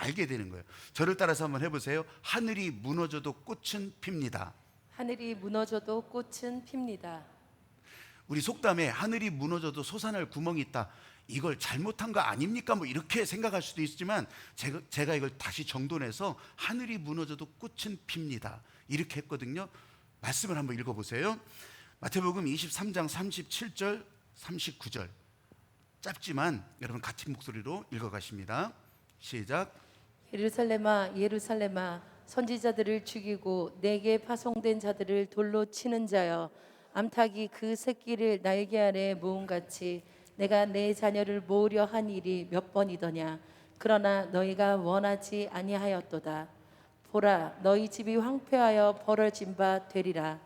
알게 되는 거예요. 저를 따라서 한번 해보세요. 하늘이 무너져도 꽃은 핍니다. 하늘이 무너져도 꽃은 핍니다. 우리 속담에 하늘이 무너져도 솟아날 구멍이 있다, 이걸 잘못한 거 아닙니까? 뭐 이렇게 생각할 수도 있지만 제가 이걸 다시 정돈해서 하늘이 무너져도 꽃은 핍니다 이렇게 했거든요. 말씀을 한번 읽어보세요. 마태복음 23장 37절 39절, 짧지만 여러분 같은 목소리로 읽어가십니다. 시작. 예루살렘아 예루살렘아 선지자들을 죽이고 내게 파송된 자들을 돌로 치는 자여, 암탉이 그 새끼를 날개 아래 모음같이 내가 내 자녀를 모으려 한 일이 몇 번이더냐. 그러나 너희가 원하지 아니하였도다. 보라, 너희 집이 황폐하여 벌어진 바 되리라.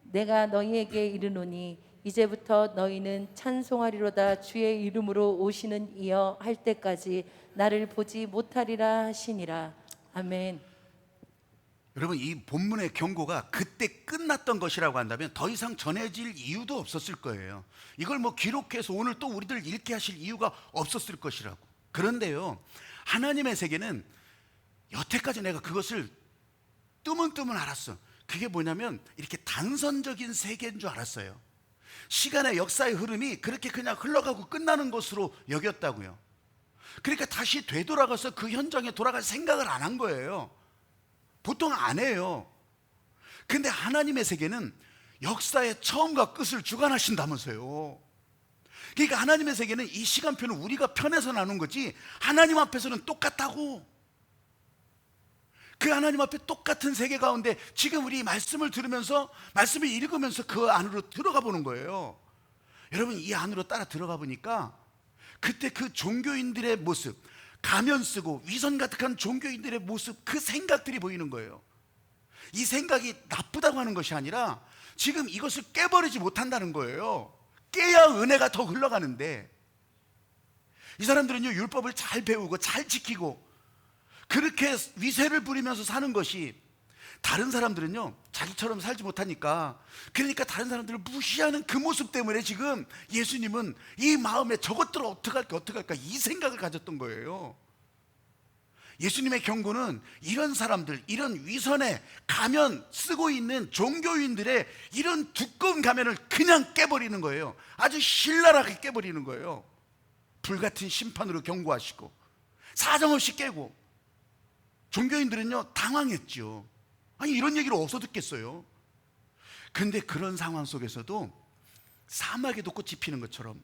내가 너희에게 이르노니 이제부터 너희는 찬송하리로다. 주의 이름으로 오시는 이여 할 때까지 나를 보지 못하리라 하시니라. 아멘. 여러분, 이 본문의 경고가 그때 끝났던 것이라고 한다면 더 이상 전해질 이유도 없었을 거예요. 이걸 뭐 기록해서 오늘 또 우리들 읽게 하실 이유가 없었을 것이라고. 그런데요, 하나님의 세계는 여태까지 내가 그것을 뜨문뜨문 알았어. 그게 뭐냐면 이렇게 단선적인 세계인 줄 알았어요. 시간의 역사의 흐름이 그렇게 그냥 흘러가고 끝나는 것으로 여겼다고요. 그러니까 다시 되돌아가서 그 현장에 돌아갈 생각을 안 한 거예요. 보통 안 해요. 근데 하나님의 세계는 역사의 처음과 끝을 주관하신다면서요. 그러니까 하나님의 세계는 이 시간표는 우리가 편해서 나눈 거지 하나님 앞에서는 똑같다고. 그 하나님 앞에 똑같은 세계 가운데 지금 우리 말씀을 들으면서, 말씀을 읽으면서 그 안으로 들어가 보는 거예요. 여러분, 이 안으로 따라 들어가 보니까 그때 그 종교인들의 모습, 가면 쓰고 위선 가득한 종교인들의 모습, 그 생각들이 보이는 거예요. 이 생각이 나쁘다고 하는 것이 아니라 지금 이것을 깨버리지 못한다는 거예요. 깨야 은혜가 더 흘러가는데, 이 사람들은요, 율법을 잘 배우고 잘 지키고 그렇게 위세를 부리면서 사는 것이, 다른 사람들은요 자기처럼 살지 못하니까, 그러니까 다른 사람들을 무시하는 그 모습 때문에 지금 예수님은 이 마음에 저것들을 어떻게 할까 이 생각을 가졌던 거예요. 예수님의 경고는 이런 사람들, 이런 위선에 가면 쓰고 있는 종교인들의 이런 두꺼운 가면을 그냥 깨버리는 거예요. 아주 신랄하게 깨버리는 거예요. 불같은 심판으로 경고하시고 사정없이 깨고. 종교인들은요 당황했죠. 아니, 이런 얘기를 어디서 듣겠어요. 근데 그런 상황 속에서도 사막에도 꽃이 피는 것처럼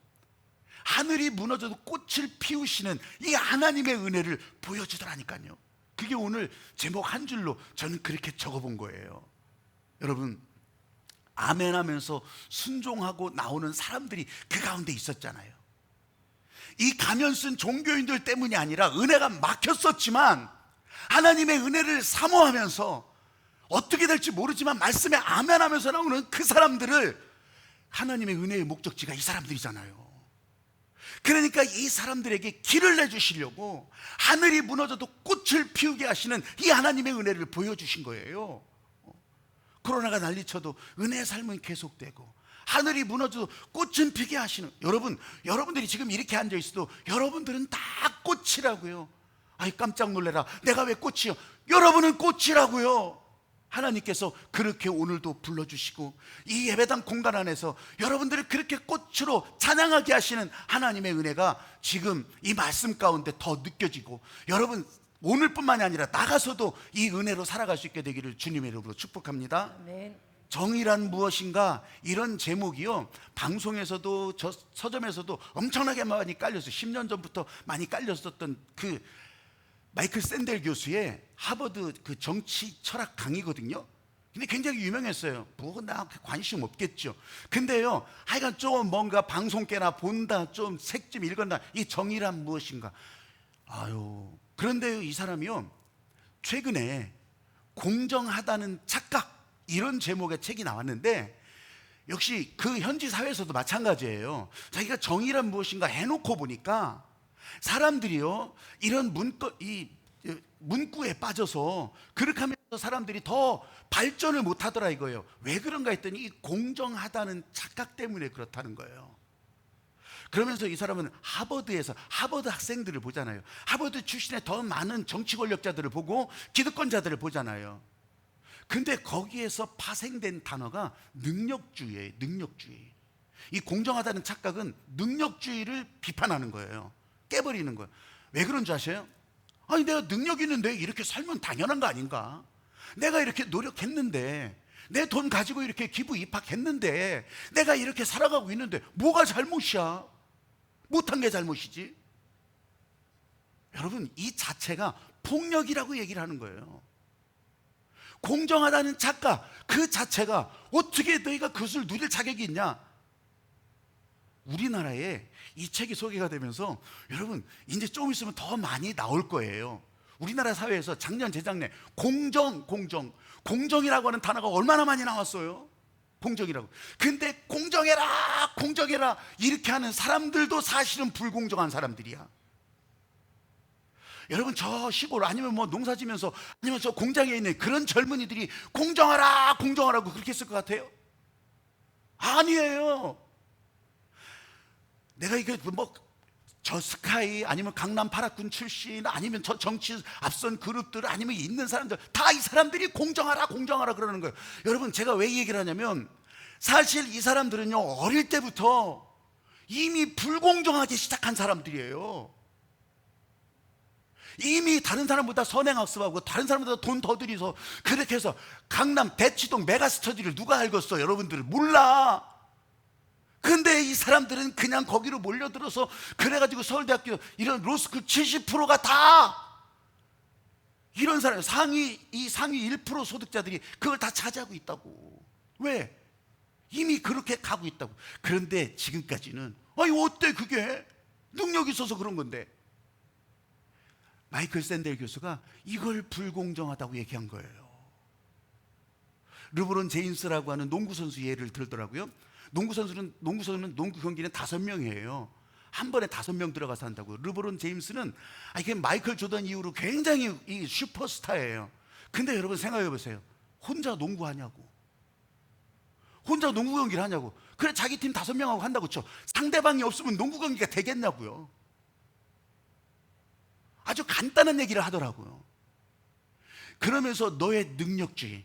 하늘이 무너져도 꽃을 피우시는 이 하나님의 은혜를 보여주더라니까요. 그게 오늘 제목 한 줄로 저는 그렇게 적어본 거예요. 여러분, 아멘 하면서 순종하고 나오는 사람들이 그 가운데 있었잖아요. 이 가면 쓴 종교인들 때문이 아니라 은혜가 막혔었지만 하나님의 은혜를 사모하면서 어떻게 될지 모르지만 말씀에 아멘 하면서 나오는 그 사람들을, 하나님의 은혜의 목적지가 이 사람들이잖아요. 그러니까 이 사람들에게 길을 내주시려고 하늘이 무너져도 꽃을 피우게 하시는 이 하나님의 은혜를 보여주신 거예요. 코로나가 난리쳐도 은혜의 삶은 계속되고 하늘이 무너져도 꽃은 피게 하시는, 여러분들이 지금 이렇게 앉아있어도 여러분들은 다 꽃이라고요. 아이, 깜짝 놀래라. 내가 왜 꽃이요? 여러분은 꽃이라고요. 하나님께서 그렇게 오늘도 불러주시고 이 예배당 공간 안에서 여러분들을 그렇게 꽃으로 찬양하게 하시는 하나님의 은혜가 지금 이 말씀 가운데 더 느껴지고, 여러분 오늘뿐만이 아니라 나가서도 이 은혜로 살아갈 수 있게 되기를 주님의 이름으로 축복합니다. 아멘. 정의란 무엇인가, 이런 제목이요 방송에서도 서점에서도 엄청나게 많이 깔렸어요. 10년 전부터 많이 깔렸었던 그 마이클 샌델 교수의 하버드 그 정치 철학 강의거든요. 근데 굉장히 유명했어요. 뭐 나 관심 없겠죠. 근데요, 하여간 좀 뭔가 방송계나 본다, 좀 책 좀 읽었나, 이 정의란 무엇인가. 그런데요, 이 사람이요 최근에 공정하다는 착각, 이런 제목의 책이 나왔는데, 역시 그 현지 사회에서도 마찬가지예요. 자기가 정의란 무엇인가 해놓고 보니까 사람들이요 이런 문구에 빠져서 그렇게 하면서 사람들이 더 발전을 못 하더라 이거예요. 왜 그런가 했더니 이 공정하다는 착각 때문에 그렇다는 거예요. 그러면서 이 사람은 하버드에서 하버드 학생들을 보잖아요. 하버드 출신의 더 많은 정치 권력자들을 보고 기득권자들을 보잖아요. 근데 거기에서 파생된 단어가 능력주의예요. 능력주의. 이 공정하다는 착각은 능력주의를 비판하는 거예요. 깨버리는 거예요. 왜 그런 줄 아세요? 아니, 내가 능력 있는데 이렇게 살면 당연한 거 아닌가? 내가 이렇게 노력했는데, 내 돈 가지고 이렇게 기부 입학했는데, 내가 이렇게 살아가고 있는데 뭐가 잘못이야? 못한 게 잘못이지. 여러분, 이 자체가 폭력이라고 얘기를 하는 거예요. 공정하다는 착각 그 자체가 어떻게 너희가 그것을 누릴 자격이 있냐? 우리나라에 이 책이 소개가 되면서 여러분 이제 좀 있으면 더 많이 나올 거예요. 우리나라 사회에서 작년 재작년에 공정이라고 하는 단어가 얼마나 많이 나왔어요. 공정이라고. 근데 공정해라 이렇게 하는 사람들도 사실은 불공정한 사람들이야. 여러분, 저 시골 아니면 뭐 농사 지면서 아니면 저 공장에 있는 그런 젊은이들이 공정하라고 그렇게 했을 것 같아요? 아니에요. 내가 이게 뭐 저 스카이 아니면 강남 8학군 출신 아니면 저 정치 앞선 그룹들 아니면 있는 사람들 다 이 사람들이 공정하라 그러는 거예요. 여러분, 제가 왜 이 얘기를 하냐면 사실 이 사람들은요 어릴 때부터 이미 불공정하게 시작한 사람들이에요. 이미 다른 사람보다 선행학습하고 다른 사람보다 돈 더 들이서 그렇게 해서 강남 대치동 메가스터디를 누가 알겠어? 여러분들 몰라. 근데 이 사람들은 그냥 거기로 몰려들어서 그래가지고 서울대학교 이런 로스쿨 70%가 다 이런 사람 상위 1% 소득자들이 그걸 다 차지하고 있다고. 왜? 이미 그렇게 가고 있다고. 그런데 지금까지는 아니 어때 그게 능력이 있어서 그런 건데. 마이클 샌델 교수가 이걸 불공정하다고 얘기한 거예요. 르브론 제임스라고 하는 농구 선수 예를 들더라고요. 농구 선수는 농구 경기는 5명이에요. 한 번에 5명 들어가서 한다고요. 르브론 제임스는 이게 마이클 조던 이후로 굉장히 이 슈퍼스타예요. 근데 여러분 생각해 보세요. 혼자 농구하냐고. 혼자 농구 경기를 하냐고. 그래 자기 팀 5명하고 한다고 쳐. 상대방이 없으면 농구 경기가 되겠냐고요. 아주 간단한 얘기를 하더라고요. 그러면서 너의 능력주의,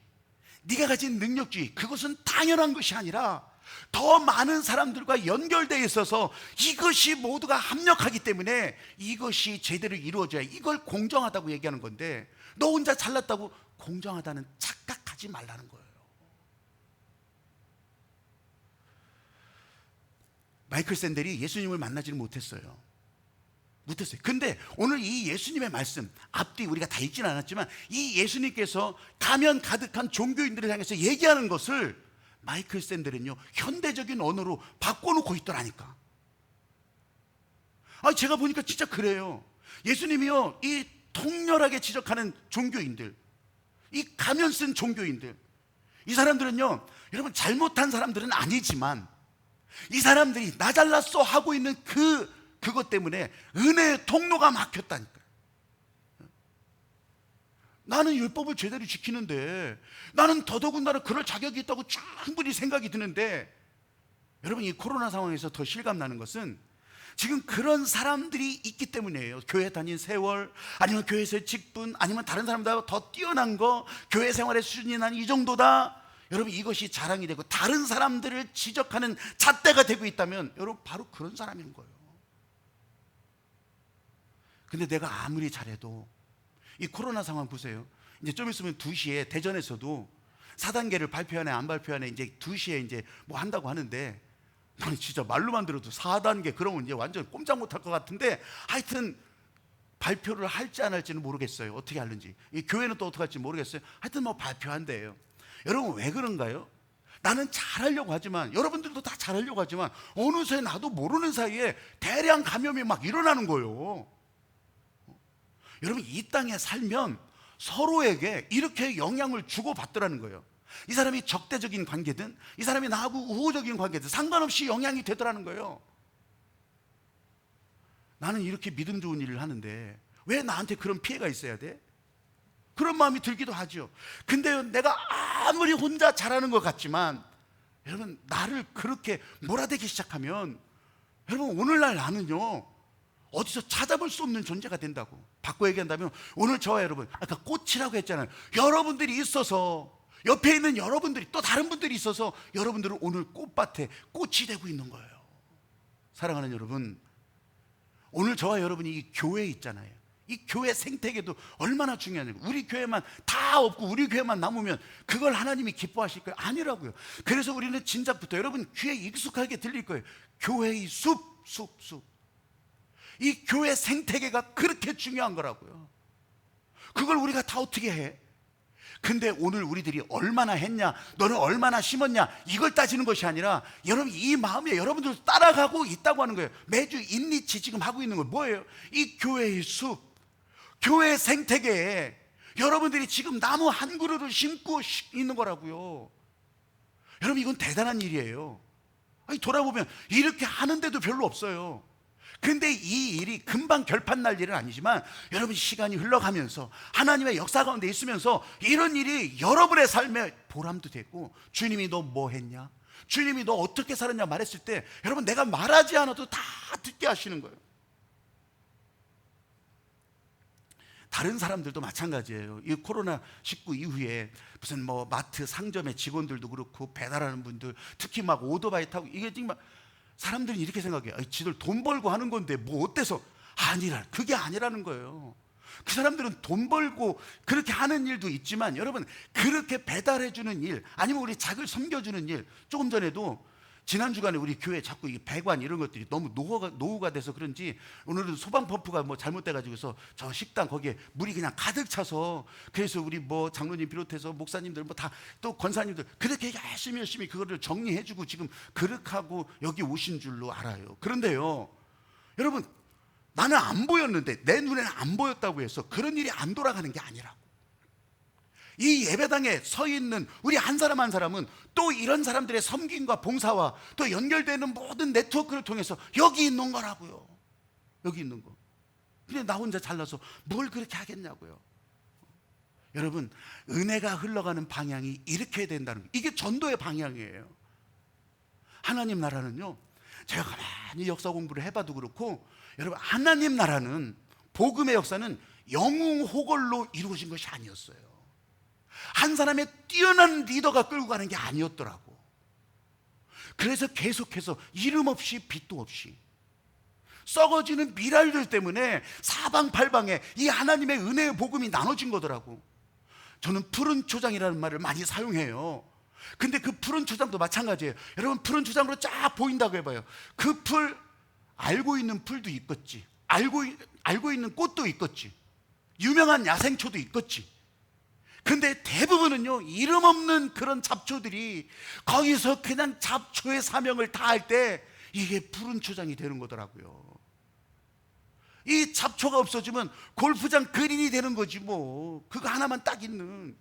네가 가진 능력주의, 그것은 당연한 것이 아니라 더 많은 사람들과 연결되어 있어서 이것이 모두가 합력하기 때문에 이것이 제대로 이루어져야 이걸 공정하다고 얘기하는 건데, 너 혼자 잘났다고 공정하다는 착각하지 말라는 거예요. 마이클 샌델이 예수님을 만나지는 못했어요. 근데 오늘 이 예수님의 말씀 앞뒤 우리가 다 읽지는 않았지만 이 예수님께서 가면 가득한 종교인들을 향해서 얘기하는 것을 마이클 샌델은요 현대적인 언어로 바꿔놓고 있더라니까. 제가 보니까 진짜 그래요. 예수님이요 이 통렬하게 지적하는 종교인들, 이 가면 쓴 종교인들, 이 사람들은요 여러분 잘못한 사람들은 아니지만 이 사람들이 나 잘났어 하고 있는 그것 때문에 은혜의 통로가 막혔다니까요. 나는 율법을 제대로 지키는데, 나는 더더군다나 그럴 자격이 있다고 충분히 생각이 드는데, 여러분 이 코로나 상황에서 더 실감나는 것은 지금 그런 사람들이 있기 때문이에요. 교회 다닌 세월, 아니면 교회에서의 직분, 아니면 다른 사람보다 더 뛰어난 거, 교회 생활의 수준이 난 이 정도다. 여러분 이것이 자랑이 되고 다른 사람들을 지적하는 잣대가 되고 있다면 여러분 바로 그런 사람인 거예요. 근데 내가 아무리 잘해도 이 코로나 상황 보세요. 이제 좀 있으면 2시에 대전에서도 4단계를 발표하네 안 발표하네 이제 2시에 이제 뭐 한다고 하는데, 아니 진짜 말로만 들어도 4단계 그러면 이제 완전 꼼짝 못할 것 같은데, 하여튼 발표를 할지 안 할지는 모르겠어요. 어떻게 하는지. 이 교회는 또 어떻게 할지 모르겠어요. 하여튼 뭐 발표한대요. 여러분 왜 그런가요? 나는 잘하려고 하지만, 여러분들도 다 잘하려고 하지만 어느새 나도 모르는 사이에 대량 감염이 막 일어나는 거예요. 여러분 이 땅에 살면 서로에게 이렇게 영향을 주고받더라는 거예요. 이 사람이 적대적인 관계든 이 사람이 나하고 우호적인 관계든 상관없이 영향이 되더라는 거예요. 나는 이렇게 믿음 좋은 일을 하는데 왜 나한테 그런 피해가 있어야 돼? 그런 마음이 들기도 하죠. 근데 내가 아무리 혼자 잘하는 것 같지만 여러분 나를 그렇게 몰아대기 시작하면 여러분, 오늘날 나는요, 어디서 찾아볼 수 없는 존재가 된다고. 바꿔 얘기한다면, 오늘 저와 여러분, 아까 꽃이라고 했잖아요. 여러분들이 있어서, 옆에 있는 여러분들이, 또 다른 분들이 있어서 여러분들은 오늘 꽃밭에 꽃이 되고 있는 거예요. 사랑하는 여러분, 오늘 저와 여러분이 이 교회에 있잖아요. 이 교회 생태계도 얼마나 중요하냐고. 우리 교회만 다 없고 우리 교회만 남으면 그걸 하나님이 기뻐하실 거예요? 아니라고요. 그래서 우리는 진작부터 여러분 귀에 익숙하게 들릴 거예요. 교회의 숲. 이 교회 생태계가 그렇게 중요한 거라고요. 그걸 우리가 다 어떻게 해? 근데 오늘 우리들이 얼마나 했냐, 너는 얼마나 심었냐, 이걸 따지는 것이 아니라 여러분 이 마음에 여러분들 따라가고 있다고 하는 거예요. 매주 인리치 지금 하고 있는 건 뭐예요? 이 교회의 숲, 교회 생태계에 여러분들이 지금 나무 한 그루를 심고 있는 거라고요. 여러분, 이건 대단한 일이에요. 아니, 돌아보면 이렇게 하는데도 별로 없어요. 근데 이 일이 금방 결판 날 일은 아니지만 여러분, 시간이 흘러가면서 하나님의 역사 가운데 있으면서 이런 일이 여러분의 삶에 보람도 되고, 주님이 너 뭐 했냐, 주님이 너 어떻게 살았냐 말했을 때 여러분, 내가 말하지 않아도 다 듣게 하시는 거예요. 다른 사람들도 마찬가지예요. 이 코로나19 이후에 무슨 뭐 마트 상점의 직원들도 그렇고 배달하는 분들, 특히 막 오토바이 타고, 이게 정말 사람들이 이렇게 생각해요. 지들 돈 벌고 하는 건데 뭐 어때서? 아니라, 그게 아니라는 거예요. 그 사람들은 돈 벌고 그렇게 하는 일도 있지만 여러분, 그렇게 배달해주는 일, 아니면 우리 작을 섬겨주는 일, 조금 전에도 지난 주간에 우리 교회 자꾸 이 배관 이런 것들이 너무 노후가 돼서 그런지 오늘은 소방 펌프가 뭐 잘못돼가지고서 저 식당 거기에 물이 그냥 가득 차서, 그래서 우리 뭐 장로님 비롯해서 목사님들 뭐 다 또 권사님들 그렇게 열심히 그거를 정리해주고 지금 그렇게하고 여기 오신 줄로 알아요. 그런데요, 여러분, 나는 안 보였는데, 내 눈에는 안 보였다고 해서 그런 일이 안 돌아가는 게 아니라고. 이 예배당에 서 있는 우리 한 사람 한 사람은 또 이런 사람들의 섬김과 봉사와 또 연결되는 모든 네트워크를 통해서 여기 있는 거라고요. 여기 있는 거. 근데 나 혼자 잘나서 뭘 그렇게 하겠냐고요. 여러분, 은혜가 흘러가는 방향이 이렇게 된다는 거예요. 이게 전도의 방향이에요. 하나님 나라는요, 제가 가만히 역사 공부를 해봐도 그렇고, 여러분, 하나님 나라는, 복음의 역사는 영웅호걸로 이루어진 것이 아니었어요. 한 사람의 뛰어난 리더가 끌고 가는 게 아니었더라고. 그래서 계속해서 이름 없이 빛도 없이 썩어지는 미랄들 때문에 사방팔방에 이 하나님의 은혜의 복음이 나눠진 거더라고. 저는 푸른 초장이라는 말을 많이 사용해요. 근데 그 푸른 초장도 마찬가지예요. 여러분, 푸른 초장으로 쫙 보인다고 해봐요. 그 풀, 알고 있는 풀도 있겠지, 알고 있는 꽃도 있겠지, 유명한 야생초도 있겠지. 근데 대부분은요, 이름 없는 그런 잡초들이 거기서 그냥 잡초의 사명을 다할 때 이게 푸른 초장이 되는 거더라고요. 이 잡초가 없어지면 골프장 그린이 되는 거지 뭐. 그거 하나만 딱 있는.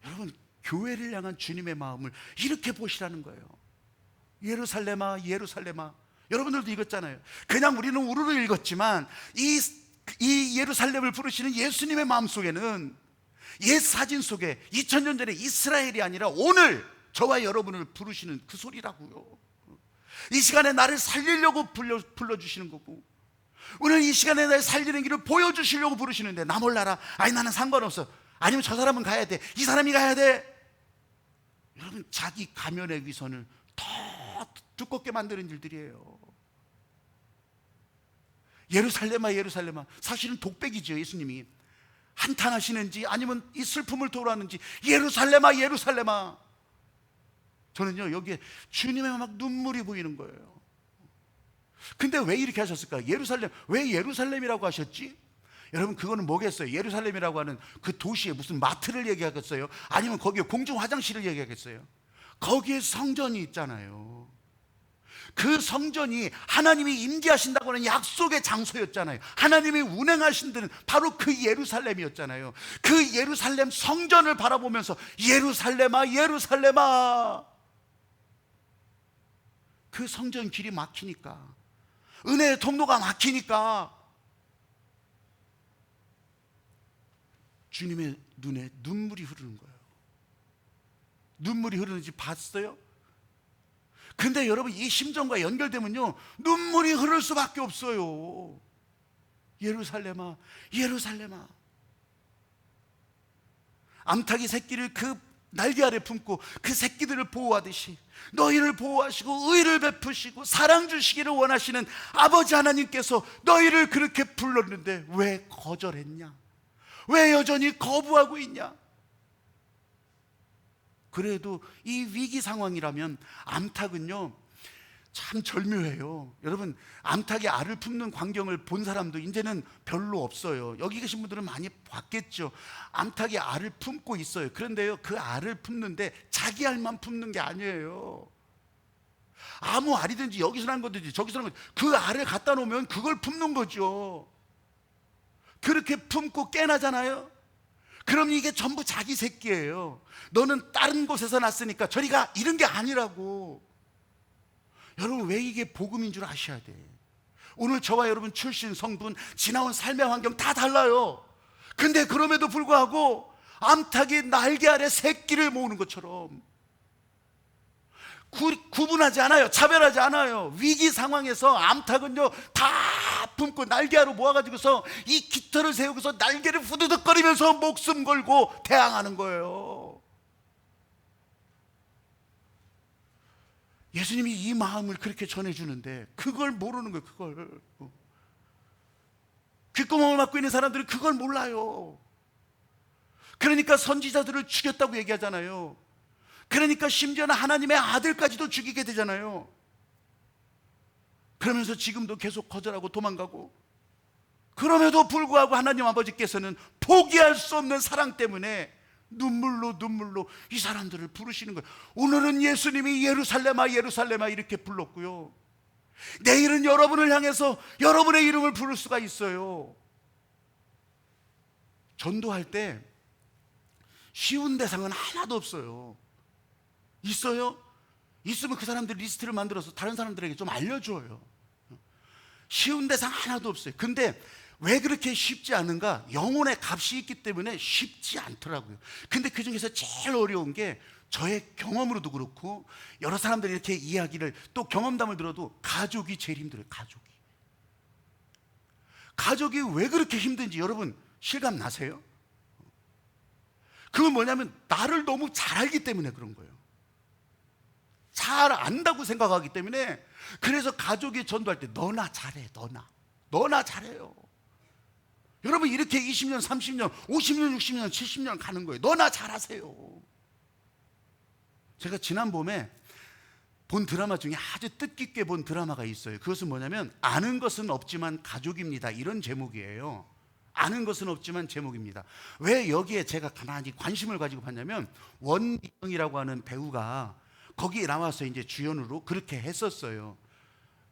여러분, 교회를 향한 주님의 마음을 이렇게 보시라는 거예요. 예루살렘아, 예루살렘아. 여러분들도 읽었잖아요. 그냥 우리는 우르르 읽었지만 이 예루살렘을 부르시는 예수님의 마음속에는, 옛 사진 속에 2000년 전에 이스라엘이 아니라 오늘 저와 여러분을 부르시는 그 소리라고요. 이 시간에 나를 살리려고 불러주시는 거고, 오늘 이 시간에 나를 살리는 길을 보여주시려고 부르시는데, 나 몰라라, 아니 나는 상관없어, 아니면 저 사람은 가야 돼, 이 사람이 가야 돼. 여러분, 자기 가면의 위선을 더 두껍게 만드는 일들이에요. 예루살렘아, 예루살렘아. 사실은 독백이죠. 예수님이 한탄하시는지 아니면 이 슬픔을 토로하는지, 예루살렘아, 예루살렘아. 저는요, 여기에 주님의 막 눈물이 보이는 거예요. 근데 왜 이렇게 하셨을까? 예루살렘, 왜 예루살렘이라고 하셨지? 여러분, 그거는 뭐겠어요? 예루살렘이라고 하는 그 도시에 무슨 마트를 얘기하겠어요? 아니면 거기에 공중 화장실을 얘기하겠어요? 거기에 성전이 있잖아요. 그 성전이 하나님이 임재하신다고 하는 약속의 장소였잖아요. 하나님이 운행하신 데는 바로 그 예루살렘이었잖아요. 그 예루살렘 성전을 바라보면서 예루살렘아, 예루살렘아. 그 성전 길이 막히니까, 은혜의 통로가 막히니까 주님의 눈에 눈물이 흐르는 거예요. 눈물이 흐르는지 봤어요? 근데 여러분 이 심정과 연결되면요 눈물이 흐를 수밖에 없어요. 예루살렘아, 예루살렘아. 암탉이 새끼를 그 날개 아래 품고 그 새끼들을 보호하듯이 너희를 보호하시고 의를 베푸시고 사랑 주시기를 원하시는 아버지 하나님께서 너희를 그렇게 불렀는데 왜 거절했냐? 왜 여전히 거부하고 있냐? 그래도 이 위기 상황이라면 암탉은요 참 절묘해요. 여러분 암탉이 알을 품는 광경을 본 사람도 이제는 별로 없어요. 여기 계신 분들은 많이 봤겠죠. 암탉이 알을 품고 있어요. 그런데요 그 알을 품는데 자기 알만 품는 게 아니에요. 아무 알이든지 여기서 난 거든지 저기서 난 거든지 그 알을 갖다 놓으면 그걸 품는 거죠. 그렇게 품고 깨나잖아요. 그럼 이게 전부 자기 새끼예요. 너는 다른 곳에서 났으니까 저리 가, 이런 게 아니라고. 여러분 왜 이게 복음인 줄 아셔야 돼. 오늘 저와 여러분 출신, 성분, 지나온 삶의 환경 다 달라요. 근데 그럼에도 불구하고 암탉이 날개 아래 새끼를 모으는 것처럼 구분하지 않아요. 차별하지 않아요. 위기 상황에서 암탉은요 다 품고 날개 아래 모아가지고서 이 깃털을 세우고서 날개를 후두둑거리면서 목숨 걸고 대항하는 거예요. 예수님이 이 마음을 그렇게 전해주는데 그걸 모르는 거예요. 그걸 귓구멍을 막고 있는 사람들은 그걸 몰라요. 그러니까 선지자들을 죽였다고 얘기하잖아요. 그러니까 심지어는 하나님의 아들까지도 죽이게 되잖아요. 그러면서 지금도 계속 거절하고 도망가고, 그럼에도 불구하고 하나님 아버지께서는 포기할 수 없는 사랑 때문에 눈물로 이 사람들을 부르시는 거예요. 오늘은 예수님이 예루살렘아 예루살렘아 이렇게 불렀고요, 내일은 여러분을 향해서 여러분의 이름을 부를 수가 있어요. 전도할 때 쉬운 대상은 하나도 없어요. 있어요? 있으면 그 사람들 리스트를 만들어서 다른 사람들에게 좀 알려줘요. 쉬운 대상 하나도 없어요. 근데 왜 그렇게 쉽지 않은가? 영혼의 값이 있기 때문에 쉽지 않더라고요. 근데 그 중에서 제일 어려운 게, 저의 경험으로도 그렇고 여러 사람들이 이렇게 이야기를 또 경험담을 들어도 가족이 제일 힘들어요. 가족이 왜 그렇게 힘든지 여러분 실감 나세요? 그건 뭐냐면 나를 너무 잘 알기 때문에 그런 거예요. 잘 안다고 생각하기 때문에. 그래서 가족이 전도할 때 너나 잘해, 너나 잘해요. 여러분 이렇게 20년, 30년, 50년, 60년, 70년 가는 거예요. 너나 잘하세요. 제가 지난 봄에 본 드라마 중에 아주 뜻깊게 본 드라마가 있어요. 그것은 뭐냐면 아는 것은 없지만 가족입니다, 이런 제목이에요. 아는 것은 없지만 제목입니다. 왜 여기에 제가 가만히 관심을 가지고 봤냐면, 원미경이라고 하는 배우가 거기에 나와서 이제 주연으로 그렇게 했었어요.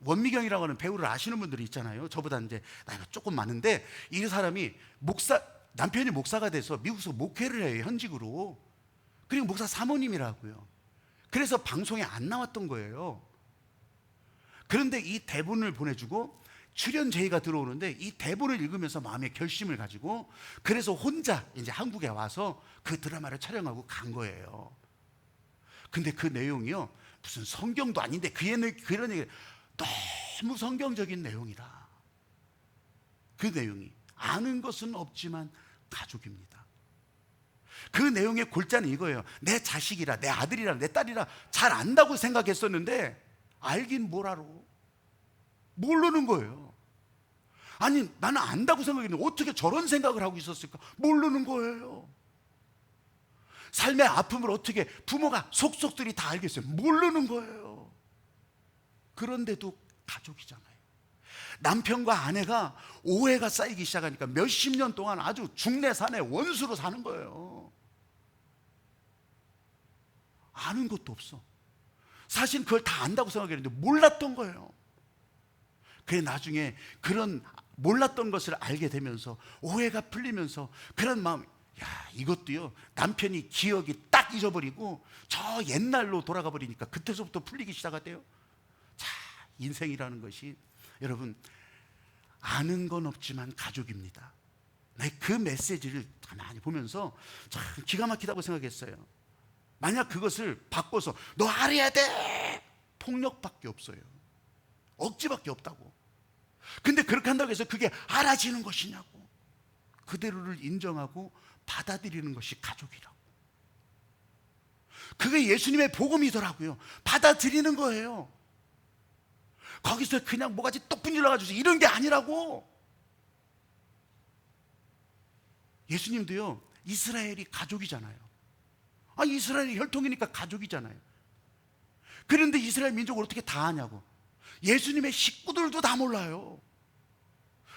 원미경이라고 하는 배우를 아시는 분들이 있잖아요. 저보다 이제 나이가 조금 많은데, 이 사람이 남편이 목사가 돼서 미국에서 목회를 해요, 현직으로. 그리고 목사 사모님이라고요. 그래서 방송에 안 나왔던 거예요. 그런데 이 대본을 보내주고 출연 제의가 들어오는데, 이 대본을 읽으면서 마음의 결심을 가지고 그래서 혼자 이제 한국에 와서 그 드라마를 촬영하고 간 거예요. 근데 그 내용이요, 무슨 성경도 아닌데 그런 얘기, 너무 성경적인 내용이라. 그 내용이 아는 것은 없지만 가족입니다. 그 내용의 골자는 이거예요. 내 자식이라, 내 아들이라, 내 딸이라 잘 안다고 생각했었는데 알긴 뭘 알아? 모르는 거예요. 아니 나는 안다고 생각했는데 어떻게 저런 생각을 하고 있었을까? 모르는 거예요. 삶의 아픔을 어떻게 부모가 속속들이 다 알겠어요? 모르는 거예요. 그런데도 가족이잖아요. 남편과 아내가 오해가 쌓이기 시작하니까 몇십 년 동안 아주 중내산의 원수로 사는 거예요. 아는 것도 없어. 사실 그걸 다 안다고 생각했는데 몰랐던 거예요. 그래 나중에 그런 몰랐던 것을 알게 되면서 오해가 풀리면서 그런 마음, 야 이것도요, 남편이 기억이 딱 잊어버리고 저 옛날로 돌아가 버리니까 그때서부터 풀리기 시작하대요. 자, 인생이라는 것이 여러분 아는 건 없지만 가족입니다. 그 메시지를 가만히 보면서 참 기가 막히다고 생각했어요. 만약 그것을 바꿔서 너 알아야 돼, 폭력밖에 없어요. 억지밖에 없다고. 근데 그렇게 한다고 해서 그게 알아지는 것이냐고. 그대로를 인정하고 받아들이는 것이 가족이라고. 그게 예수님의 복음이더라고요. 받아들이는 거예요. 거기서 그냥 뭐가지 똑 분질러가지고 이런 게 아니라고. 예수님도요, 이스라엘이 가족이잖아요. 이스라엘이 혈통이니까 가족이잖아요. 그런데 이스라엘 민족을 어떻게 다 아냐고. 예수님의 식구들도 다 몰라요.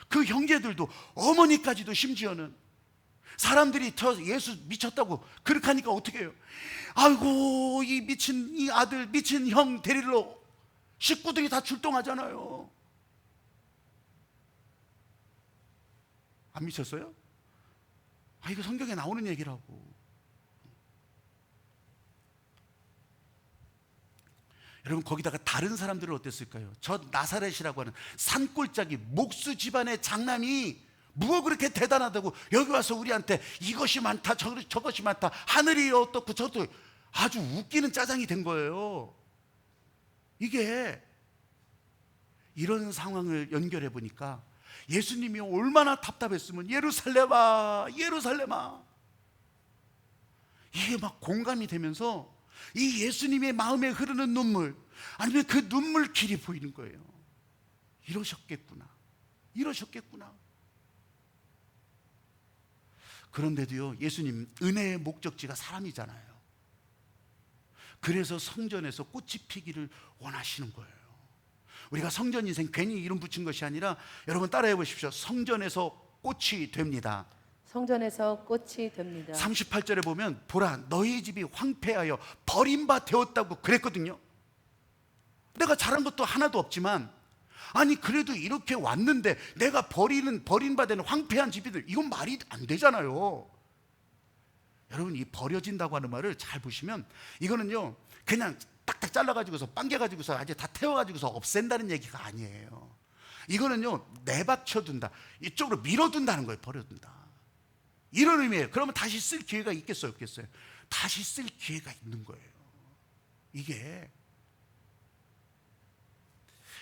그 형제들도, 어머니까지도 심지어는. 사람들이 저 예수 미쳤다고 그렇게 하니까 어떻게 해요? 아이고, 이 미친 이 아들, 미친 형 데리러 식구들이 다 출동하잖아요. 안 미쳤어요? 이거 성경에 나오는 얘기라고. 여러분, 거기다가 다른 사람들은 어땠을까요? 저 나사렛이라고 하는 산골짜기 목수 집안의 장남이 뭐가 그렇게 대단하다고 여기 와서 우리한테 이것이 많다 저것이 많다, 하늘이 어떻고 저도, 아주 웃기는 짜장이 된 거예요. 이게 이런 상황을 연결해 보니까 예수님이 얼마나 답답했으면 예루살렘아 예루살렘아, 이게 막 공감이 되면서 이 예수님의 마음에 흐르는 눈물, 아니면 그 눈물길이 보이는 거예요. 이러셨겠구나, 이러셨겠구나. 그런데도요, 예수님 은혜의 목적지가 사람이잖아요. 그래서 성전에서 꽃이 피기를 원하시는 거예요. 우리가 성전 인생 괜히 이름 붙인 것이 아니라, 여러분 따라해 보십시오. 성전에서 꽃이 됩니다. 성전에서 꽃이 됩니다. 38절에 보면 보라 너희 집이 황폐하여 버림바 되었다고 그랬거든요. 내가 잘한 것도 하나도 없지만, 아니 그래도 이렇게 왔는데 내가 버림바 되는 황폐한 집이들, 이건 말이 안 되잖아요. 여러분, 이 버려진다고 하는 말을 잘 보시면 이거는요, 그냥 딱딱 잘라가지고서 빵개가지고서 아주 다 태워가지고서 없앤다는 얘기가 아니에요. 이거는요, 내박쳐둔다, 이쪽으로 밀어둔다는 거예요. 버려둔다, 이런 의미예요. 그러면 다시 쓸 기회가 있겠어요, 없겠어요? 다시 쓸 기회가 있는 거예요. 이게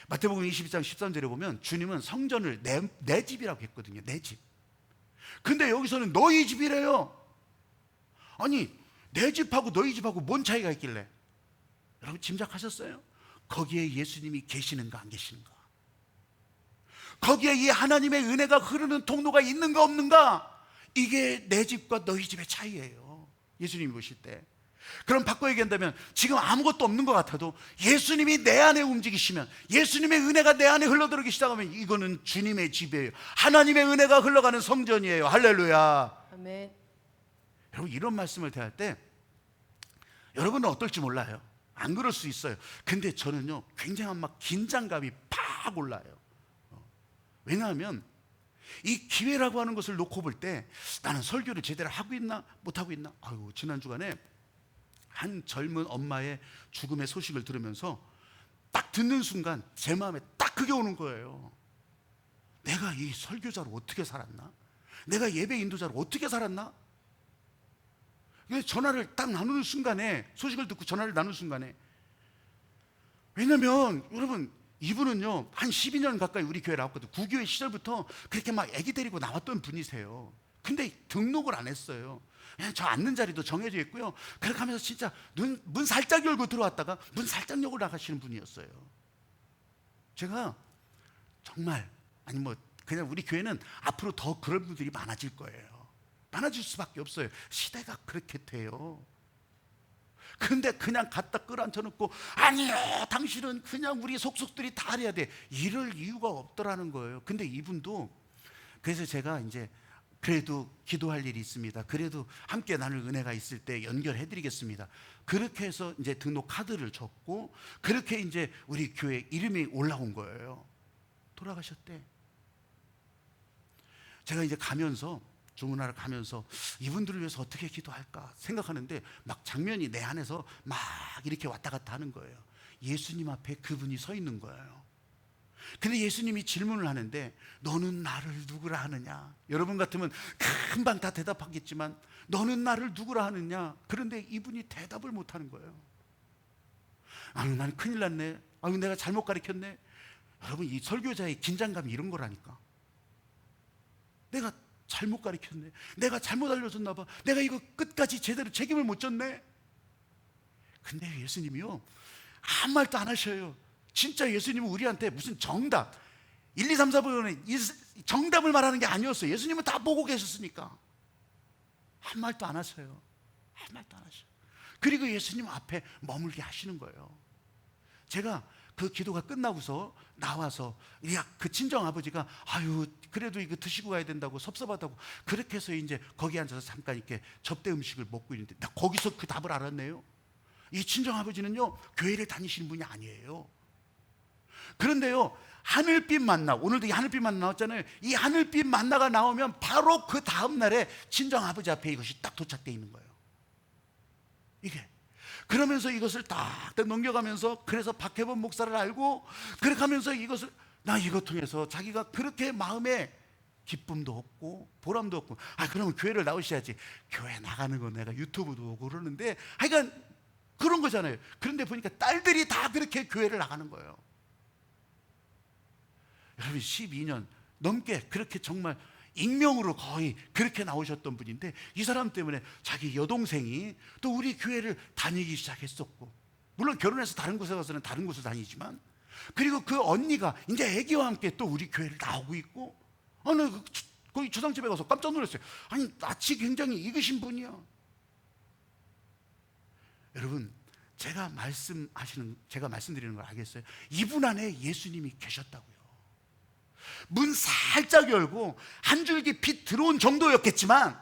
마태복음 22장 13절에 보면 주님은 성전을 내 집이라고 했거든요. 내 집. 근데 여기서는 너희 집이래요. 아니, 내 집하고 너희 집하고 뭔 차이가 있길래? 여러분 짐작하셨어요? 거기에 예수님이 계시는가 안 계시는가? 거기에 이 하나님의 은혜가 흐르는 통로가 있는가 없는가? 이게 내 집과 너희 집의 차이예요, 예수님이 보실 때. 그럼 바꿔 얘기한다면, 지금 아무것도 없는 것 같아도 예수님이 내 안에 움직이시면, 예수님의 은혜가 내 안에 흘러들어오기 시작하면 이거는 주님의 집이에요. 하나님의 은혜가 흘러가는 성전이에요. 할렐루야. 아멘. 여러분, 이런 말씀을 대할 때 여러분은 어떨지 몰라요. 안 그럴 수 있어요. 근데 저는요, 굉장한 막 긴장감이 팍 올라요. 왜냐하면 이 기회라고 하는 것을 놓고 볼 때, 나는 설교를 제대로 하고 있나 못하고 있나. 지난 주간에 한 젊은 엄마의 죽음의 소식을 들으면서 딱 듣는 순간 제 마음에 딱 그게 오는 거예요. 내가 이 설교자로 어떻게 살았나? 내가 예배 인도자로 어떻게 살았나? 전화를 딱 나누는 순간에, 소식을 듣고 전화를 나누는 순간에, 왜냐면 여러분, 이분은요 한 12년 가까이 우리 교회 나왔거든요. 구교회 시절부터 그렇게 막 애기 데리고 나왔던 분이세요. 근데 등록을 안 했어요. 그냥 저 앉는 자리도 정해져 있고요. 그렇게 하면서 진짜 문 살짝 열고 들어왔다가 문 살짝 열고 나가시는 분이었어요. 제가 정말, 아니 뭐 그냥 우리 교회는 앞으로 더 그런 분들이 많아질 거예요. 많아질 수밖에 없어요. 시대가 그렇게 돼요. 근데 그냥 갖다 끌어앉혀놓고, 아니요 당신은 그냥 우리 속속들이 다 해야 돼, 이럴 이유가 없더라는 거예요. 근데 이분도, 그래서 제가 이제 그래도 기도할 일이 있습니다, 그래도 함께 나눌 은혜가 있을 때 연결해 드리겠습니다, 그렇게 해서 이제 등록 카드를 줬고, 그렇게 이제 우리 교회 이름이 올라온 거예요. 돌아가셨대. 제가 이제 가면서, 주문하러 가면서 이분들을 위해서 어떻게 기도할까 생각하는데, 막 장면이 내 안에서 막 이렇게 왔다 갔다 하는 거예요. 예수님 앞에 그분이 서 있는 거예요. 근데 예수님이 질문을 하는데, 너는 나를 누구라 하느냐? 여러분 같으면 금방 다 대답하겠지만, 너는 나를 누구라 하느냐? 그런데 이분이 대답을 못 하는 거예요. 아유, 난 큰일 났네. 아유, 내가 잘못 가르쳤네. 여러분, 이 설교자의 긴장감이 이런 거라니까. 내가 잘못 가르쳤네. 내가 잘못 알려줬나 봐. 내가 이거 끝까지 제대로 책임을 못 졌네. 근데 예수님이요, 아무 말도 안 하셔요. 진짜 예수님은 우리한테 무슨 정답 1, 2, 3, 4번에 정답을 말하는 게 아니었어요. 예수님은 다 보고 계셨으니까 한 말도 안 하세요. 한 말도 안 하셔요. 그리고 예수님 앞에 머물게 하시는 거예요. 제가 그 기도가 끝나고서 나와서 그 친정 아버지가 아유, 그래도 이거 드시고 가야 된다고 섭섭하다고 그렇게 해서 이제 거기 앉아서 잠깐 이렇게 접대 음식을 먹고 있는데, 나 거기서 그 답을 알았네요. 이 친정 아버지는요, 교회를 다니시는 분이 아니에요. 그런데요, 하늘빛 만나, 오늘도 이 하늘빛 만나 나왔잖아요. 이 하늘빛 만나가 나오면 바로 그 다음 날에 친정 아버지 앞에 이것이 딱 도착되어 있는 거예요. 이게 그러면서 이것을 딱 넘겨가면서, 그래서 박혜범 목사를 알고 그렇게 하면서 이것을, 나 이것 통해서 자기가 그렇게 마음에 기쁨도 없고 보람도 없고, 그러면 교회를 나오셔야지. 교회 나가는 거 내가 유튜브도 보고 그러는데, 하여간 그런 거잖아요. 그런데 보니까 딸들이 다 그렇게 교회를 나가는 거예요. 여러분, 12년 넘게 그렇게 정말 익명으로 거의 그렇게 나오셨던 분인데, 이 사람 때문에 자기 여동생이 또 우리 교회를 다니기 시작했었고, 물론 결혼해서 다른 곳에 가서는 다른 곳을 다니지만, 그리고 그 언니가 이제 아기와 함께 또 우리 교회를 나오고 있고, 어느 거기 주상집에 가서 깜짝 놀랐어요. 아니, 낯이 굉장히 익으신 분이야. 여러분, 제가 말씀드리는 걸 알겠어요? 이분 안에 예수님이 계셨다고요. 문 살짝 열고 한 줄기 빛 들어온 정도였겠지만,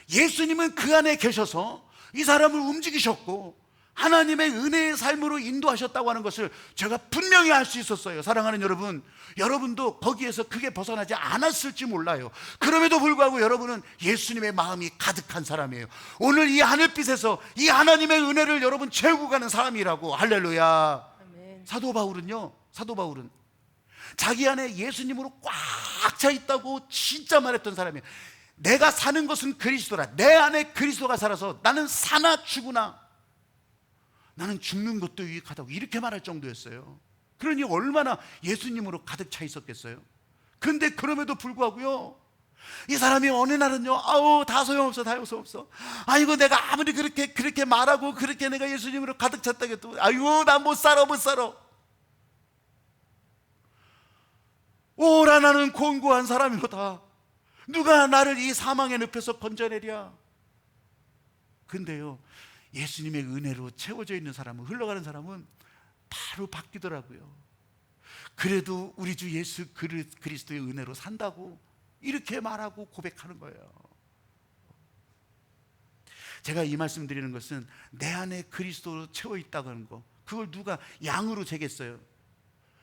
예수님은 그 안에 계셔서 이 사람을 움직이셨고 하나님의 은혜의 삶으로 인도하셨다고 하는 것을 제가 분명히 알 수 있었어요. 사랑하는 여러분, 여러분도 거기에서 크게 벗어나지 않았을지 몰라요. 그럼에도 불구하고 여러분은 예수님의 마음이 가득한 사람이에요. 오늘 이 하늘빛에서 이 하나님의 은혜를 여러분 채우고 가는 사람이라고. 할렐루야. 아멘. 사도 바울은 자기 안에 예수님으로 꽉 차 있다고 진짜 말했던 사람이에요. 내가 사는 것은 그리스도라. 내 안에 그리스도가 살아서 나는 사나 죽으나 나는 죽는 것도 유익하다고 이렇게 말할 정도였어요. 그러니 얼마나 예수님으로 가득 차 있었겠어요. 근데 그럼에도 불구하고요, 이 사람이 어느 날은요, 다 소용없어. 아이고, 내가 아무리 그렇게 말하고 그렇게 내가 예수님으로 가득 찼다고 해도 아이고, 나 못 살아. 오라, 나는 곤고한 사람이로다. 누가 나를 이 사망의 늪에서 건져내랴. 근데요, 예수님의 은혜로 채워져 있는 사람은, 흘러가는 사람은 바로 바뀌더라고요. 그래도 우리 주 예수 그리스도의 은혜로 산다고 이렇게 말하고 고백하는 거예요. 제가 이 말씀 드리는 것은 내 안에 그리스도로 채워 있다고 하는 거, 그걸 누가 양으로 재겠어요?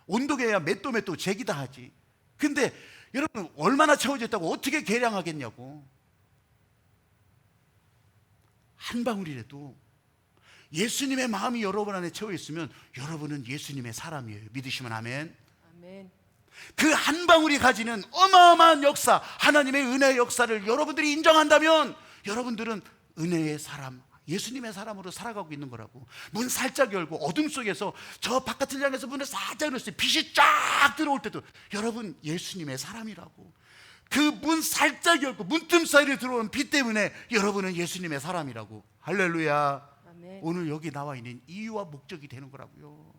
온도계야 몇 도 재기다 하지. 근데 여러분, 얼마나 채워져 있다고 어떻게 계량하겠냐고. 한 방울이라도 예수님의 마음이 여러분 안에 채워 있으면 여러분은 예수님의 사람이에요. 믿으시면 아멘. 아멘. 그 한 방울이 가지는 어마어마한 역사, 하나님의 은혜의 역사를 여러분들이 인정한다면 여러분들은 은혜의 사람, 예수님의 사람으로 살아가고 있는 거라고. 문 살짝 열고 어둠 속에서 저 바깥을 향해서 문을 살짝 열었어요. 빛이 쫙 들어올 때도 여러분 예수님의 사람이라고. 그 문 살짝 열고 문틈 사이로 들어오는 빛 때문에 여러분은 예수님의 사람이라고. 할렐루야. 아멘. 오늘 여기 나와 있는 이유와 목적이 되는 거라고요.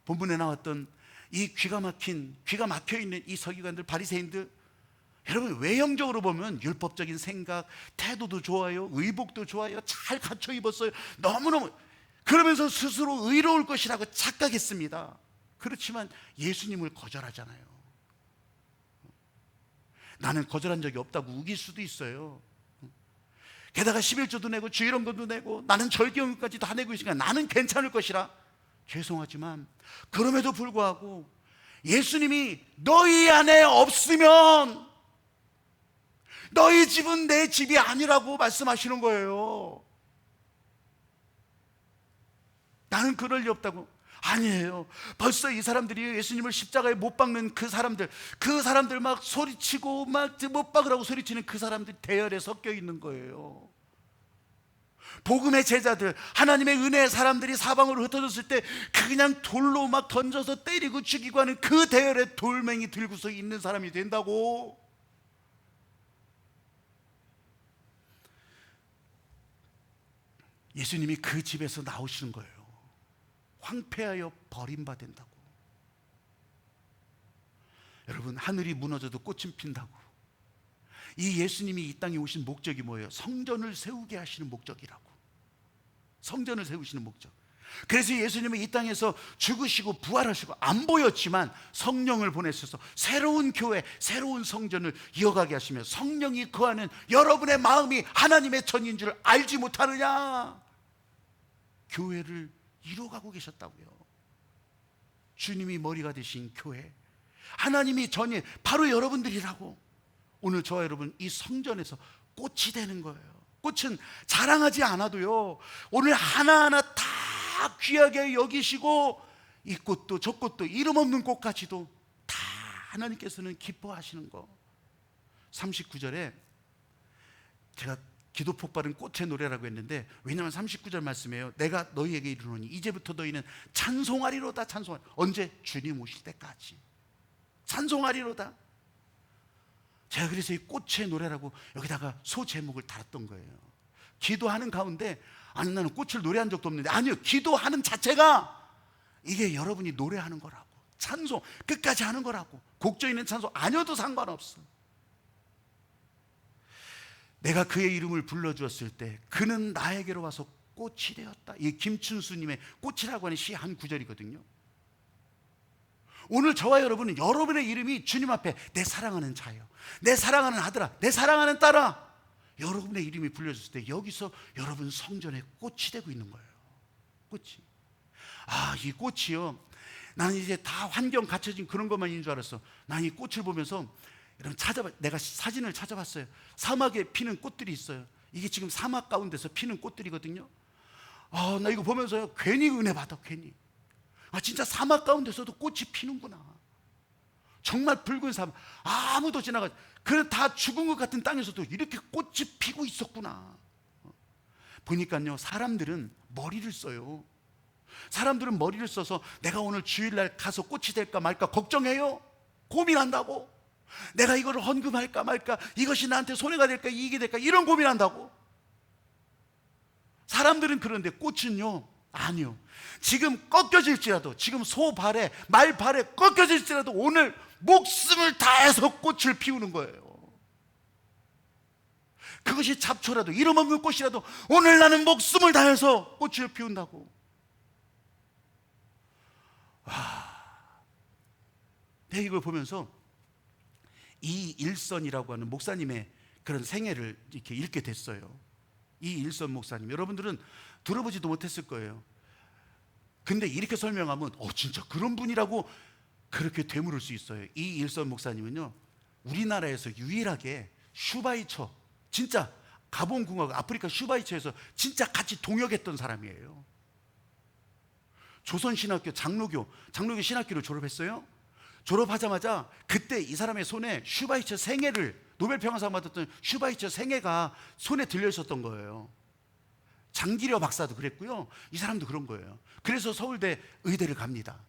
본문에 나왔던 이 귀가 막혀 있는 이 서기관들, 바리새인들, 여러분 외형적으로 보면 율법적인 생각, 태도도 좋아요, 의복도 좋아요, 잘 갖춰 입었어요. 너무너무, 그러면서 스스로 의로울 것이라고 착각했습니다. 그렇지만 예수님을 거절하잖아요. 나는 거절한 적이 없다고 우길 수도 있어요. 게다가 11조도 내고 주일원금도 내고 나는 절기원금까지 다 내고 있으니까 나는 괜찮을 것이라. 죄송하지만 그럼에도 불구하고 예수님이 너희 안에 없으면 너희 집은 내 집이 아니라고 말씀하시는 거예요. 나는 그럴 리 없다고. 아니에요. 벌써 이 사람들이 예수님을 십자가에 못 박는 그 사람들 막 소리치고 막 못 박으라고 소리치는 그 사람들이 대열에 섞여 있는 거예요. 복음의 제자들, 하나님의 은혜의 사람들이 사방으로 흩어졌을 때 그냥 돌로 막 던져서 때리고 죽이고 하는 그 대열에 돌멩이 들고서 있는 사람이 된다고. 예수님이 그 집에서 나오시는 거예요. 황폐하여 버림받는다고. 여러분, 하늘이 무너져도 꽃은 핀다고. 이 예수님이 이 땅에 오신 목적이 뭐예요? 성전을 세우게 하시는 목적이라고. 성전을 세우시는 목적. 그래서 예수님은 이 땅에서 죽으시고 부활하시고 안 보였지만 성령을 보내셔서 새로운 교회, 새로운 성전을 이어가게 하시며, 성령이 거하는 여러분의 마음이 하나님의 전인 줄 알지 못하느냐? 교회를 이루어가고 계셨다고요. 주님이 머리가 되신 교회, 하나님이 전인, 바로 여러분들이라고. 오늘 저와 여러분 이 성전에서 꽃이 되는 거예요. 꽃은 자랑하지 않아도요, 오늘 하나하나 다 귀하게 여기시고, 이 꽃도 저 꽃도 이름 없는 꽃까지도 다 하나님께서는 기뻐하시는 거. 39절에 제가 기도 폭발은 꽃의 노래라고 했는데, 왜냐하면 39절 말씀이에요. 내가 너희에게 이르노니 이제부터 너희는 찬송하리로다. 찬송하리. 언제? 주님 오실 때까지 찬송하리로다. 제가 그래서 이 꽃의 노래라고 여기다가 소제목을 달았던 거예요. 기도하는 가운데, 아니 나는 꽃을 노래한 적도 없는데, 아니요, 기도하는 자체가 이게 여러분이 노래하는 거라고. 찬송 끝까지 하는 거라고. 곡조 있는 찬송 아니어도 상관없어. 내가 그의 이름을 불러주었을 때 그는 나에게로 와서 꽃이 되었다. 이 김춘수님의 꽃이라고 하는 시 한 구절이거든요. 오늘 저와 여러분은 여러분의 이름이 주님 앞에 내 사랑하는 자요, 내 사랑하는 아들아, 내 사랑하는 딸아, 여러분의 이름이 불려졌을 때 여기서 여러분 성전에 꽃이 되고 있는 거예요. 꽃이. 이 꽃이요, 나는 이제 다 환경 갖춰진 그런 것만 있는 줄 알았어. 난 이 꽃을 보면서, 여러분 내가 사진을 찾아봤어요. 사막에 피는 꽃들이 있어요. 이게 지금 사막 가운데서 피는 꽃들이거든요. 나 이거 보면서요, 괜히 은혜 받아. 괜히. 진짜 사막 가운데서도 꽃이 피는구나. 정말 붉은 사막, 아무도 지나가지, 그래 다 죽은 것 같은 땅에서도 이렇게 꽃이 피고 있었구나. 보니까요, 사람들은 머리를 써요. 사람들은 머리를 써서 내가 오늘 주일날 가서 꽃이 될까 말까 걱정해요. 고민한다고. 내가 이거를 헌금할까 말까, 이것이 나한테 손해가 될까 이익이 될까, 이런 고민한다고. 사람들은. 그런데 꽃은요, 아니요. 지금 꺾여질지라도, 지금 소 발에 말 발에 꺾여질지라도 오늘 목숨을 다해서 꽃을 피우는 거예요. 그것이 잡초라도 이름 없는 꽃이라도 오늘 나는 목숨을 다해서 꽃을 피운다고. 내가 이걸 보면서 이일선이라고 하는 목사님의 그런 생애를 이렇게 읽게 됐어요. 이일선 목사님, 여러분들은 들어보지도 못했을 거예요. 근데 이렇게 설명하면 진짜 그런 분이라고 그렇게 되물을 수 있어요. 이일선 목사님은요, 우리나라에서 유일하게 슈바이처, 진짜 가본공화국 아프리카 슈바이처에서 진짜 같이 동역했던 사람이에요. 조선신학교 장로교 신학교를 졸업했어요. 졸업하자마자 그때 이 사람의 손에 슈바이처 생애를, 노벨평화상 받았던 슈바이처 생애가 손에 들려 있었던 거예요. 장기려 박사도 그랬고요, 이 사람도 그런 거예요. 그래서 서울대 의대를 갑니다.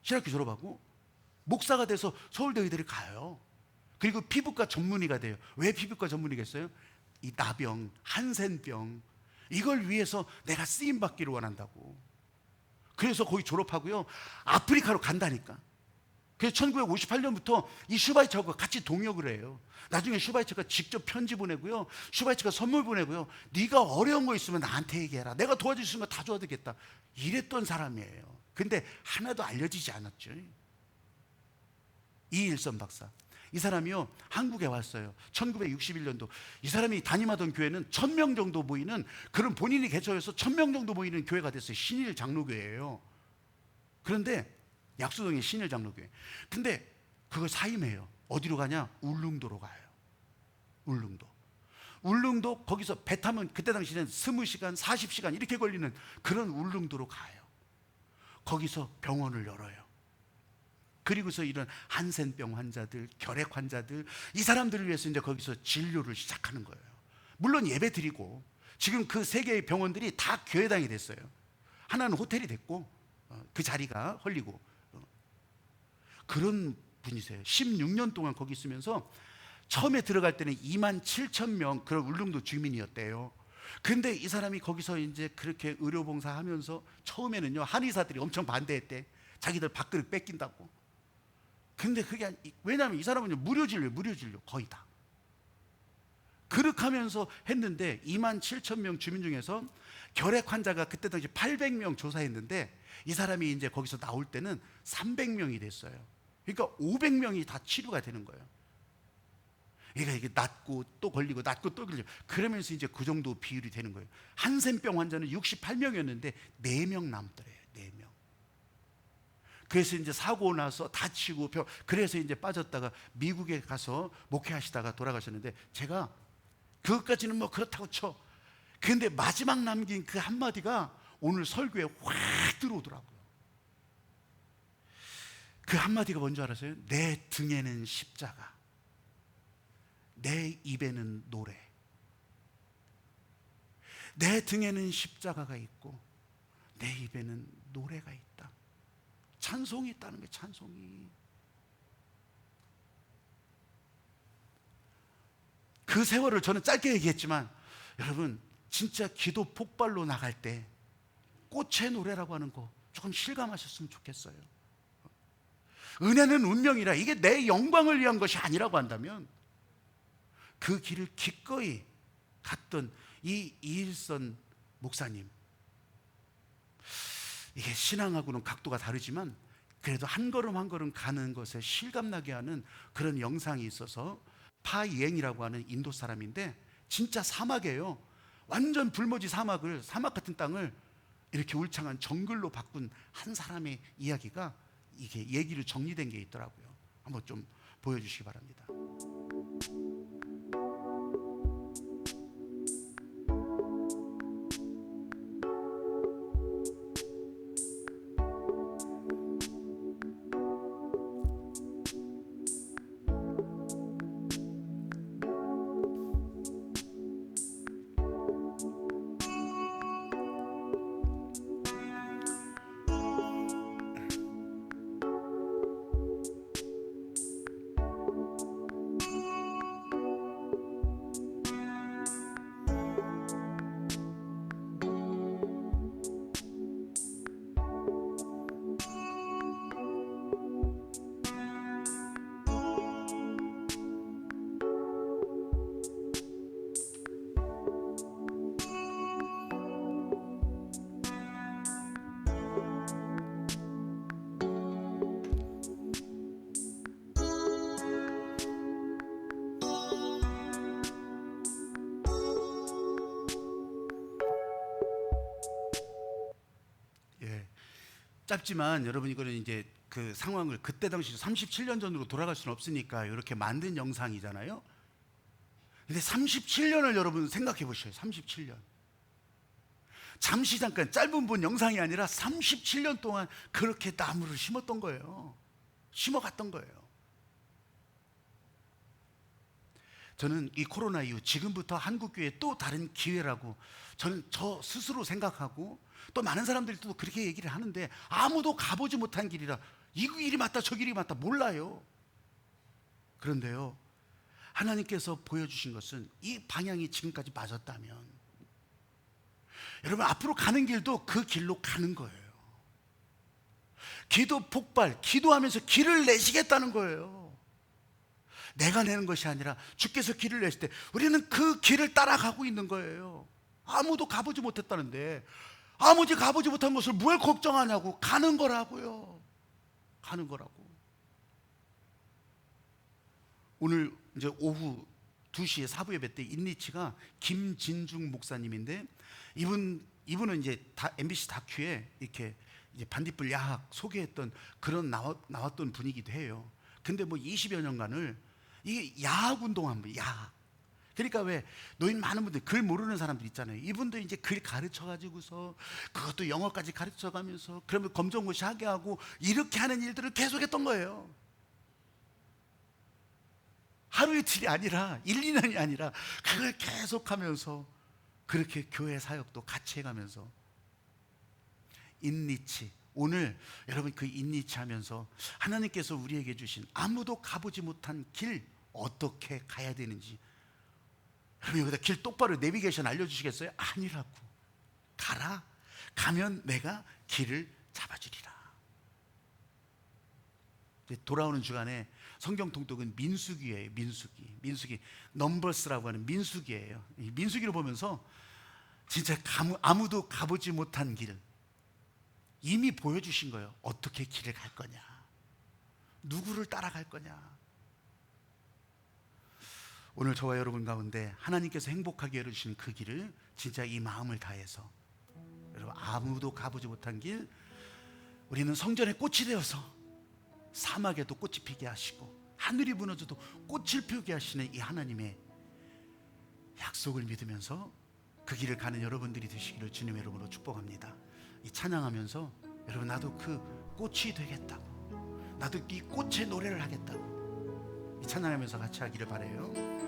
신학교 졸업하고 목사가 돼서 서울대 의대를 가요. 그리고 피부과 전문의가 돼요. 왜 피부과 전문의겠어요? 이 나병, 한센병, 이걸 위해서 내가 쓰임 받기를 원한다고. 그래서 거기 졸업하고요, 아프리카로 간다니까. 그래서 1958년부터 이 슈바이처하고 같이 동역을 해요. 나중에 슈바이처가 직접 편지 보내고요, 슈바이처가 선물 보내고요, 네가 어려운 거 있으면 나한테 얘기해라, 내가 도와줄 수 있는 거 다 도와드리겠다, 이랬던 사람이에요. 근데 하나도 알려지지 않았죠. 이일선 박사, 이 사람이요, 한국에 왔어요. 1961년도. 이 사람이 담임하던 교회는 1000명 정도 모이는, 그런 본인이 개척해서 1000명 정도 모이는 교회가 됐어요. 신일 장로교회예요. 그런데 약수동의 신일 장로교회. 근데 그걸 사임해요. 어디로 가냐? 울릉도로 가요. 울릉도 거기서 배 타면 그때 당시에는 20시간 40시간 이렇게 걸리는 그런 울릉도로 가요. 거기서 병원을 열어요. 그리고서 이런 한센병 환자들, 결핵 환자들, 이 사람들을 위해서 이제 거기서 진료를 시작하는 거예요. 물론 예배 드리고 지금 그 세 개의 병원들이 다 교회당이 됐어요. 하나는 호텔이 됐고 그 자리가 헐리고 그런 분이세요. 16년 동안 거기 있으면서 처음에 들어갈 때는 2만 7천 명 그런 울릉도 주민이었대요. 근데 이 사람이 거기서 이제 그렇게 의료봉사 하면서 처음에는요, 한의사들이 엄청 반대했대. 자기들 밥그릇 뺏긴다고. 근데 그게 왜냐하면 이 사람은 무료 진료 거의 다. 그렇게 하면서 했는데 2만 7천 명 주민 중에서 결핵 환자가 그때 당시 800명 조사했는데 이 사람이 이제 거기서 나올 때는 300명이 됐어요. 그러니까 500명이 다 치료가 되는 거예요. 그러니까 이게 낫고 또 걸리고 낫고 또 걸리고 그러면서 이제 그 정도 비율이 되는 거예요. 한센병 환자는 68명이었는데 4명 남더래요. 4명. 그래서 이제 사고 나서 다치고 그래서 이제 빠졌다가 미국에 가서 목회하시다가 돌아가셨는데 제가 그것까지는 뭐 그렇다고 쳐. 근데 마지막 남긴 그 한마디가 오늘 설교에 확 들어오더라고요. 그 한마디가 뭔지 알았어요? 내 등에는 십자가, 내 입에는 노래. 내 등에는 십자가가 있고 내 입에는 노래가 있다. 찬송이 있다는 게 찬송이. 그 세월을 저는 짧게 얘기했지만 여러분 진짜 기도 폭발로 나갈 때 꽃의 노래라고 하는 거 조금 실감하셨으면 좋겠어요. 은혜는 운명이라 이게 내 영광을 위한 것이 아니라고 한다면 그 길을 기꺼이 갔던 이 이일선 목사님, 이게 신앙하고는 각도가 다르지만 그래도 한 걸음 한 걸음 가는 것에 실감나게 하는 그런 영상이 있어서 파이앵이라고 하는 인도 사람인데 진짜 사막이에요. 완전 불모지 사막 같은 땅을 이렇게 울창한 정글로 바꾼 한 사람의 이야기가 이게 얘기로 정리된 게 있더라고요. 한번 좀 보여주시기 바랍니다. 짧지만 여러분 이거는 이제 그 상황을 그때 당시 37년 전으로 돌아갈 수는 없으니까 이렇게 만든 영상이잖아요. 근데 37년을 여러분 생각해 보셔요. 37년. 잠시 잠깐 짧은 본 영상이 아니라 37년 동안 그렇게 나무를 심었던 거예요. 심어갔던 거예요. 저는 이 코로나 이후 지금부터 한국교회 또 다른 기회라고 저는 저 스스로 생각하고 또 많은 사람들이 또 그렇게 얘기를 하는데 아무도 가보지 못한 길이라 이 길이 맞다 저 길이 맞다 몰라요. 그런데요, 하나님께서 보여주신 것은 이 방향이 지금까지 맞았다면 여러분 앞으로 가는 길도 그 길로 가는 거예요. 기도 폭발, 기도하면서 길을 내시겠다는 거예요. 내가 내는 것이 아니라 주께서 길을 내실 때 우리는 그 길을 따라가고 있는 거예요. 아무도 가보지 못했다는데 아무지 가보지 못한 것을 뭘 걱정하냐고. 가는 거라고요. 가는 거라고. 오늘 이제 오후 2시에 사부 예배 때 인리치가 김진중 목사님인데 이분은 이제 MBC 다큐에 이렇게 이제 반딧불 야학 소개했던 그런 나왔던 분이기도 해요. 근데 뭐 20여 년간을 이게 야학 운동한 거예요. 야학. 그러니까 왜 노인 많은 분들 글 모르는 사람들 있잖아요. 이분도 이제 글 가르쳐 가지고서 그것도 영어까지 가르쳐 가면서 그러면 검정고시 하게 하고 이렇게 하는 일들을 계속했던 거예요. 하루 이틀이 아니라 1, 2년이 아니라 그걸 계속하면서 그렇게 교회 사역도 같이 해가면서 인니치, 오늘 여러분 그 인니치 하면서 하나님께서 우리에게 주신 아무도 가보지 못한 길 어떻게 가야 되는지 여러분 여기다 길 똑바로 내비게이션 알려주시겠어요? 아니라고. 가라. 가면 내가 길을 잡아주리라. 돌아오는 주간에 성경 통독은 민수기예요. 민수기 넘버스라고 하는 민수기예요. 이 민수기를 보면서 진짜 아무도 가보지 못한 길 이미 보여주신 거예요. 어떻게 길을 갈 거냐, 누구를 따라갈 거냐. 오늘 저와 여러분 가운데 하나님께서 행복하게 해주신 그 길을 진짜 이 마음을 다해서, 여러분 아무도 가보지 못한 길, 우리는 성전에 꽃이 되어서 사막에도 꽃이 피게 하시고 하늘이 무너져도 꽃을 피우게 하시는 이 하나님의 약속을 믿으면서 그 길을 가는 여러분들이 되시기를 주님의 이름으로 축복합니다. 이 찬양하면서 여러분 나도 그 꽃이 되겠다고, 나도 이 꽃의 노래를 하겠다고 이 찬양하면서 같이 하기를 바라요.